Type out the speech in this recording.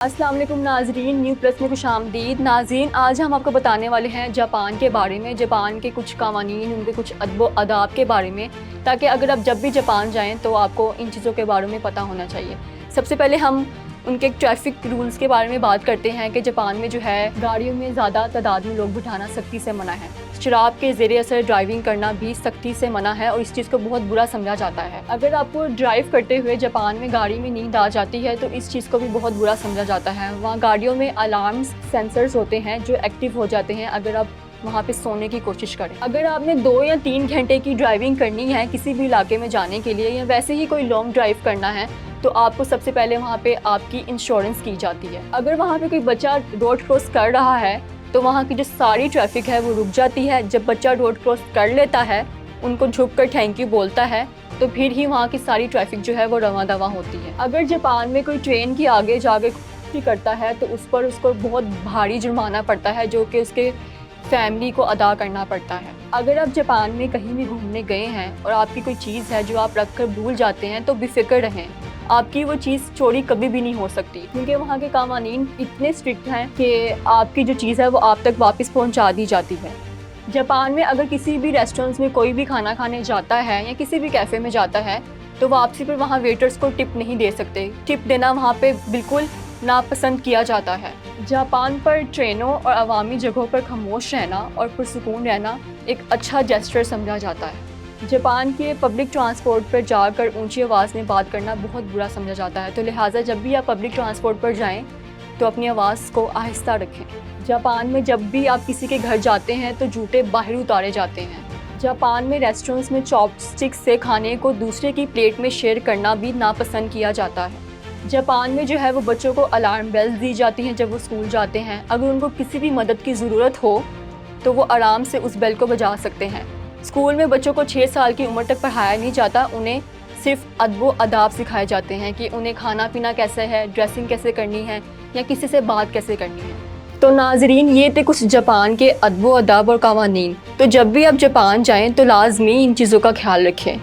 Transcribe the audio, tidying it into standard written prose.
السلام علیکم ناظرین، نیو پلس میں خوش آمدید۔ ناظرین، آج ہم آپ کو بتانے والے ہیں جاپان کے بارے میں، جاپان کے کچھ قوانین، ان کے کچھ ادب و آداب کے بارے میں، تاکہ اگر آپ جب بھی جاپان جائیں تو آپ کو ان چیزوں کے بارے میں پتہ ہونا چاہیے۔ سب سے پہلے ہم ان کے ٹریفک رولز کے بارے میں بات کرتے ہیں کہ جاپان میں جو ہے گاڑیوں میں زیادہ تعداد میں لوگ بٹھانا سختی سے منع ہے۔ شراب کے زیر اثر ڈرائیونگ کرنا بھی سختی سے منع ہے اور اس چیز کو بہت برا سمجھا جاتا ہے۔ اگر آپ کو ڈرائیو کرتے ہوئے جاپان میں گاڑی میں نیند آ جاتی ہے تو اس چیز کو بھی بہت برا سمجھا جاتا ہے۔ وہاں گاڑیوں میں الارمز سینسرز ہوتے ہیں جو ایکٹیو ہو جاتے ہیں اگر آپ وہاں پہ سونے کی کوشش کریں۔ اگر آپ نے 2 یا 3 گھنٹے کی ڈرائیونگ کرنی ہے کسی بھی علاقے میں جانے کے لیے، یا ویسے ہی کوئی لانگ ڈرائیو کرنا ہے، تو آپ کو سب سے پہلے وہاں پہ آپ کی انشورنس کی جاتی ہے۔ اگر وہاں پہ کوئی بچہ روڈ کراس کر رہا ہے تو وہاں کی جو ساری ٹریفک ہے وہ رک جاتی ہے۔ جب بچہ روڈ کراس کر لیتا ہے، ان کو جھک کر تھینک یو بولتا ہے، تو پھر ہی وہاں کی ساری ٹریفک جو ہے وہ رواں دواں ہوتی ہے۔ اگر جاپان میں کوئی ٹرین کی آگے جا کے کرتا ہے تو اس پر اس کو بہت بھاری جرمانہ پڑتا ہے جو کہ اس کے فیملی کو ادا کرنا پڑتا ہے۔ اگر آپ جاپان میں کہیں بھی گھومنے گئے ہیں اور آپ کی کوئی چیز ہے جو آپ رکھ کر بھول جاتے ہیں تو بے فکر رہیں، آپ کی وہ چیز چوری کبھی بھی نہیں ہو سکتی، کیونکہ وہاں کے قوانین اتنے اسٹرکٹ ہیں کہ آپ کی جو چیز ہے وہ آپ تک واپس پہنچا دی جاتی ہے۔ جاپان میں اگر کسی بھی ریسٹورنٹس میں کوئی بھی کھانا کھانے جاتا ہے یا کسی بھی کیفے میں جاتا ہے تو واپسی پر وہاں ویٹرز کو ٹپ نہیں دے سکتے۔ ٹپ دینا وہاں پہ بالکل ناپسند کیا جاتا ہے۔ جاپان پر ٹرینوں اور عوامی جگہوں پر خاموش رہنا اور پرسکون رہنا ایک اچھا جیسچر سمجھا جاتا ہے۔ جاپان کے پبلک ٹرانسپورٹ پر جا کر اونچی آواز میں بات کرنا بہت برا سمجھا جاتا ہے، تو لہٰذا جب بھی آپ پبلک ٹرانسپورٹ پر جائیں تو اپنی آواز کو آہستہ رکھیں۔ جاپان میں جب بھی آپ کسی کے گھر جاتے ہیں تو جوتے باہر اتارے جاتے ہیں۔ جاپان میں ریسٹورنٹس میں چاپ اسٹک سے کھانے کو دوسرے کی پلیٹ میں شیئر کرنا بھی ناپسند کیا جاتا ہے۔ جاپان میں جو ہے وہ بچوں کو الارم بیلز دی جاتی ہیں جب وہ اسکول جاتے ہیں۔ اگر ان کو کسی بھی مدد کی ضرورت ہو تو وہ آرام سے اس بیل کو بجا سکتے ہیں۔ اسکول میں بچوں کو 6 سال کی عمر تک پڑھایا نہیں جاتا، انہیں صرف ادب و آداب سکھائے جاتے ہیں کہ انہیں کھانا پینا کیسے ہے، ڈریسنگ کیسے کرنی ہے، یا کسی سے بات کیسے کرنی ہے۔ تو ناظرین، یہ تھے کچھ جاپان کے ادب و آداب اور قوانین۔ تو جب بھی آپ جاپان جائیں تو لازمی ان چیزوں کا خیال رکھیں۔